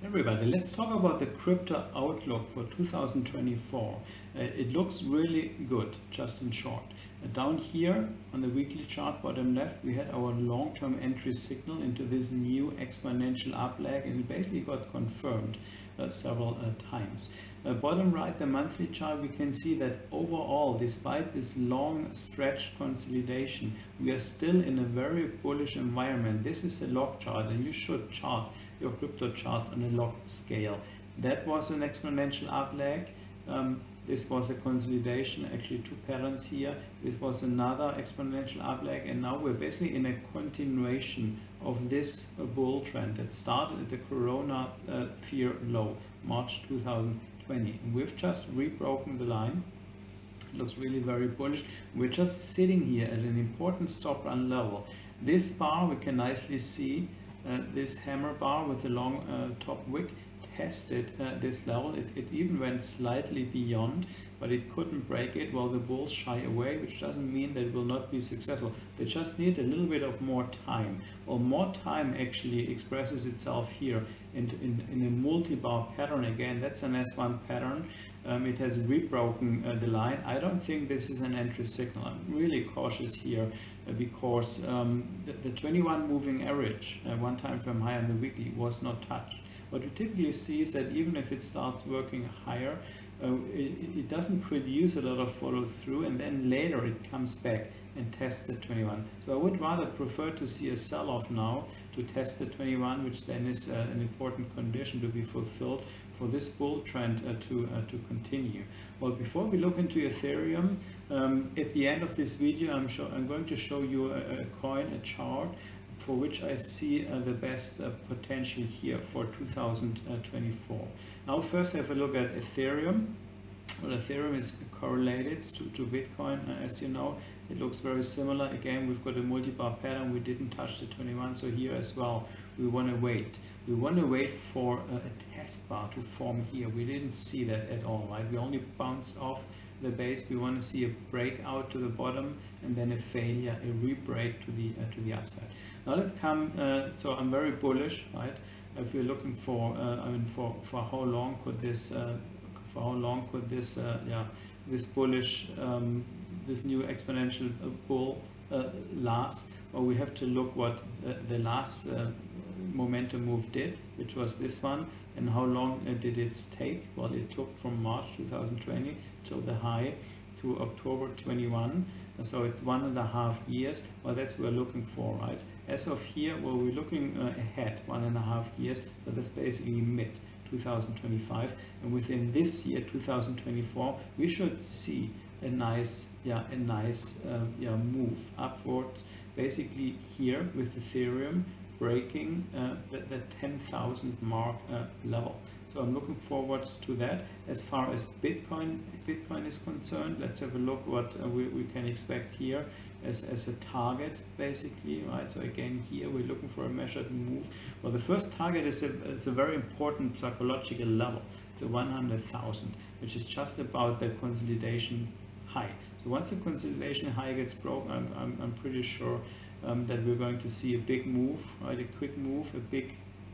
Everybody, let's talk about the crypto outlook for 2024. It looks really good, just in short. Down here on the weekly chart, bottom left, we had our long-term entry signal into this new exponential up leg, and it basically got confirmed several times. Bottom right, the monthly chart, we can see that overall, despite this long stretch consolidation, we are still in a very bullish environment. This is a log chart, and you should chart your crypto charts on a log scale. That was an exponential up leg. This was a consolidation, actually two patterns here. This was another exponential up leg, and now we're basically in a continuation of this bull trend that started at the Corona fear low, March 2020. And we've just rebroken the line. It looks really very bullish. We're just sitting here at an important stop run level. This bar, we can nicely see this hammer bar with a long top wick tested this level. It even went slightly beyond, but it couldn't break it. Well, the bulls shy away, which doesn't mean that it will not be successful. They just need a little bit of more time. Well, more time actually expresses itself here in a multi-bar pattern. Again, that's an S1 pattern. It has rebroken the line. I don't think this is an entry signal. I'm really cautious here because the 21 moving average, one time frame high on the weekly, was not touched. What we typically see is that even if it starts working higher, it doesn't produce a lot of follow through, and then later it comes back and tests the 21. So I would rather prefer to see a sell-off now to test the 21, which then is an important condition to be fulfilled for this bull trend to continue. Well, before we look into Ethereum, at the end of this video, I'm going to show you a coin, a chart, for which I see the best potential here for 2024. Now first have a look at Ethereum. Well, Ethereum is correlated to Bitcoin, as you know. It looks very similar. Again, we've got a multi-bar pattern. We didn't touch the 21, so here as well, we want to wait. We want to wait for a test bar to form here. We didn't see that at all, right? We only bounced off the base. We want to see a breakout to the bottom and then a failure, a re-break to the upside. Now let's come. So I'm very bullish, right? If you're looking for, for how long could this, this bullish, this new exponential bull last? Well, we have to look what the last momentum move did, which was this one, and how long did it take? Well, it took from March 2020 till the high to October 21, so it's 1.5 years. Well, that's what we're looking for, right? As of here, well, we're looking ahead 1.5 years, so that's basically mid 2025, and within this year 2024 we should see a nice move upwards, basically here with Ethereum breaking the 10,000 mark level. So I'm looking forward to that. As far as Bitcoin is concerned, let's have a look what we can expect here as a target, basically, right? So again, here we're looking for a measured move. Well, the first target is a very important psychological level. It's a 100,000, which is just about the consolidation high. So once the consolidation high gets broken, I'm pretty sure that we're going to see a big move, right? A quick move, a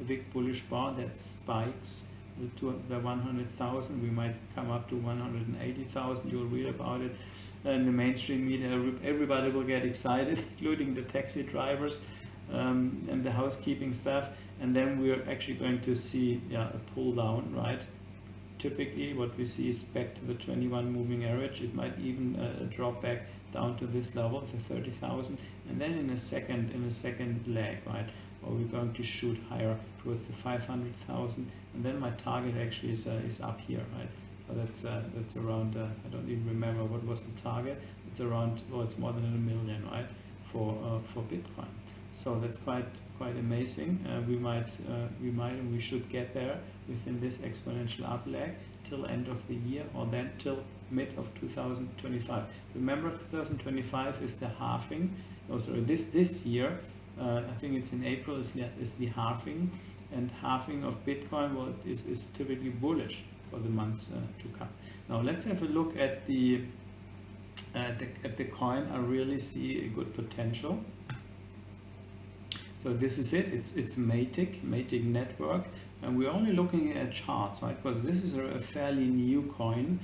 big bullish bar that spikes to the 100,000. We might come up to 180,000. You'll read about it in the mainstream media. Everybody will get excited, including the taxi drivers and the housekeeping staff. And then we're actually going to see a pull down, right? Typically what we see is back to the 21 moving average. It might even drop back down to this level, to 30,000, and then in a second leg, right? Well, we're going to shoot higher towards the 500,000, and then my target actually is up here, right? So that's around, I don't even remember what was the target. It's around, well, it's more than 1 million, right, for Bitcoin. So that's quite amazing. We might and we should get there within this exponential up leg till end of the year, or then till mid of 2025. Remember, 2025 is the halving. Oh, sorry, this year, I think it's in April, is the halving, and halving of Bitcoin, well, is typically bullish for the months to come. Now let's have a look at the coin. I really see a good potential. So this is it. It's Matic Network. and we're only looking at charts, right? Because this is a fairly new coin,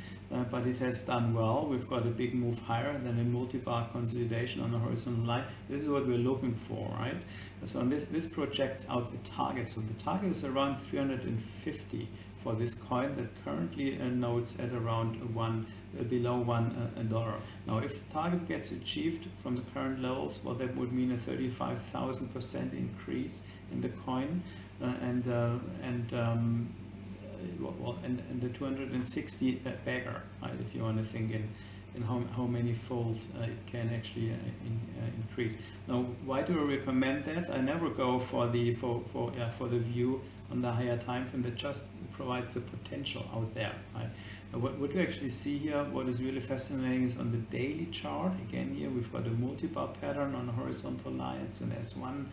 but it has done well. We've got a big move higher than a multi-bar consolidation on a horizontal line. This is what we're looking for, right? So this projects out the target. So the target is around 350 for this coin that currently notes at around below $1. Now, if the target gets achieved from the current levels, well, that would mean a 35,000% increase in the coin, and the 260 bagger, right? If you want to think in how many fold it can actually increase. Now, why do I recommend that? I never go for the view on the higher time frame. That just provides the potential out there, right? What you actually see here, what is really fascinating, is on the daily chart. Again, here we've got a multi-bar pattern on a horizontal line. It's an S1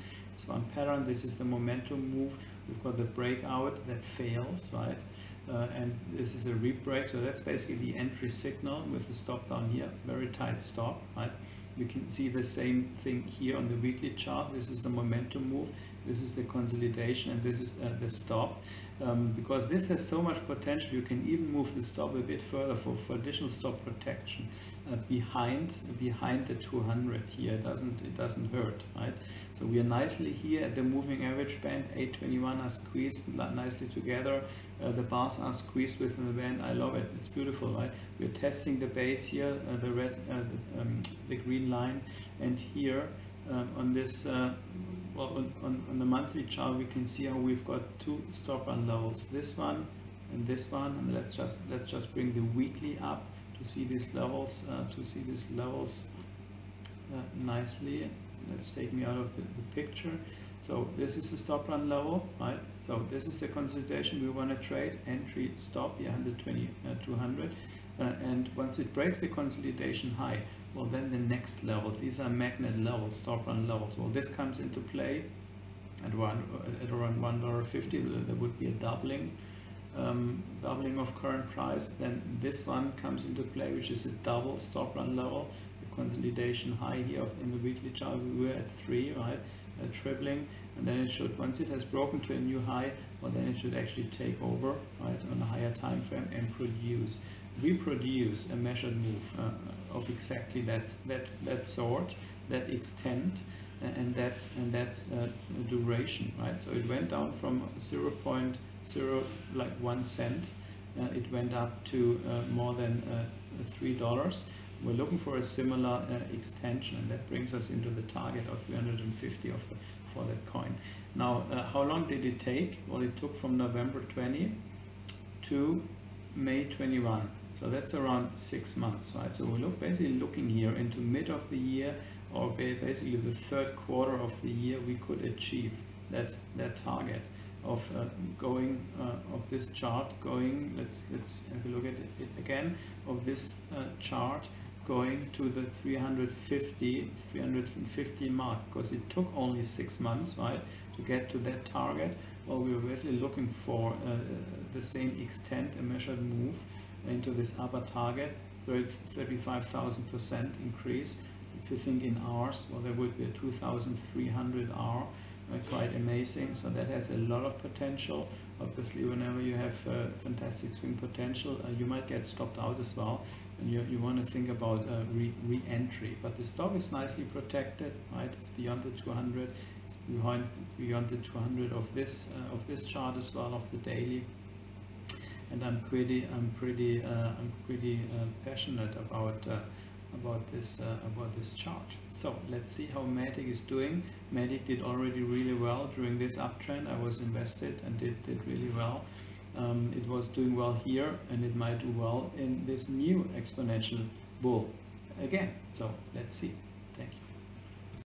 pattern. This is the momentum move. We've got the breakout that fails, right? And this is a rebreak. So that's basically the entry signal with the stop down here, very tight stop, right? We can see the same thing here on the weekly chart. This is the momentum move. This is the consolidation, and this is the stop. Because this has so much potential, you can even move the stop a bit further for additional stop protection behind the 200 here. It doesn't hurt, right? So we are nicely here at the moving average band. 821 are squeezed nicely together. The bars are squeezed within the band. I love it. It's beautiful, right? We're testing the base here, the green line, and here on this. On the monthly chart, we can see how we've got two stop run levels, this one and this one, and let's just bring the weekly up to see these levels, nicely. Let's take me out of the picture. So this is the stop run level, right? So this is the consolidation we want to trade, entry stop here, 120, 200, and once it breaks the consolidation high, well, then the next levels, these are magnet levels, stop run levels. Well, this comes into play at around $1.50. There would be a doubling of current price. Then this one comes into play, which is a double stop run level. The consolidation high here in the weekly chart, we were at 3, right? Tripling, and then it should, once it has broken to a new high, well, then it should actually take over, right, on a higher time frame and reproduce a measured move of exactly that sort, that extent, and that's duration, right? So it went down from 0.0 like 1 cent. It went up to more than $3. We're looking for a similar extension, and that brings us into the target of 350 for that coin. Now, how long did it take? Well, it took from November 20 to May 21. So that's around 6 months, right? So we're basically looking here into mid of the year, or basically the third quarter of the year, we could achieve that target of of this chart going. Let's have a look at it again, of this chart going to the 350 mark, because it took only 6 months, right, to get to that target. Well, we were basically looking for the same extent, a measured move into this upper target, 35,000% increase. If you think in hours, well, there would be a 2,300 hour, quite amazing. So that has a lot of potential. Obviously, whenever you have fantastic swing potential, you might get stopped out as well, and you want to think about re-entry. But the stop is nicely protected, right? It's beyond the 200. It's beyond the 200 of this chart as well, of the daily. And I'm pretty passionate about this chart. So let's see how Matic is doing. Matic did already really well during this uptrend. I was invested and did really well. It was doing well here, and it might do well in this new exponential bull again. So let's see. Thank you.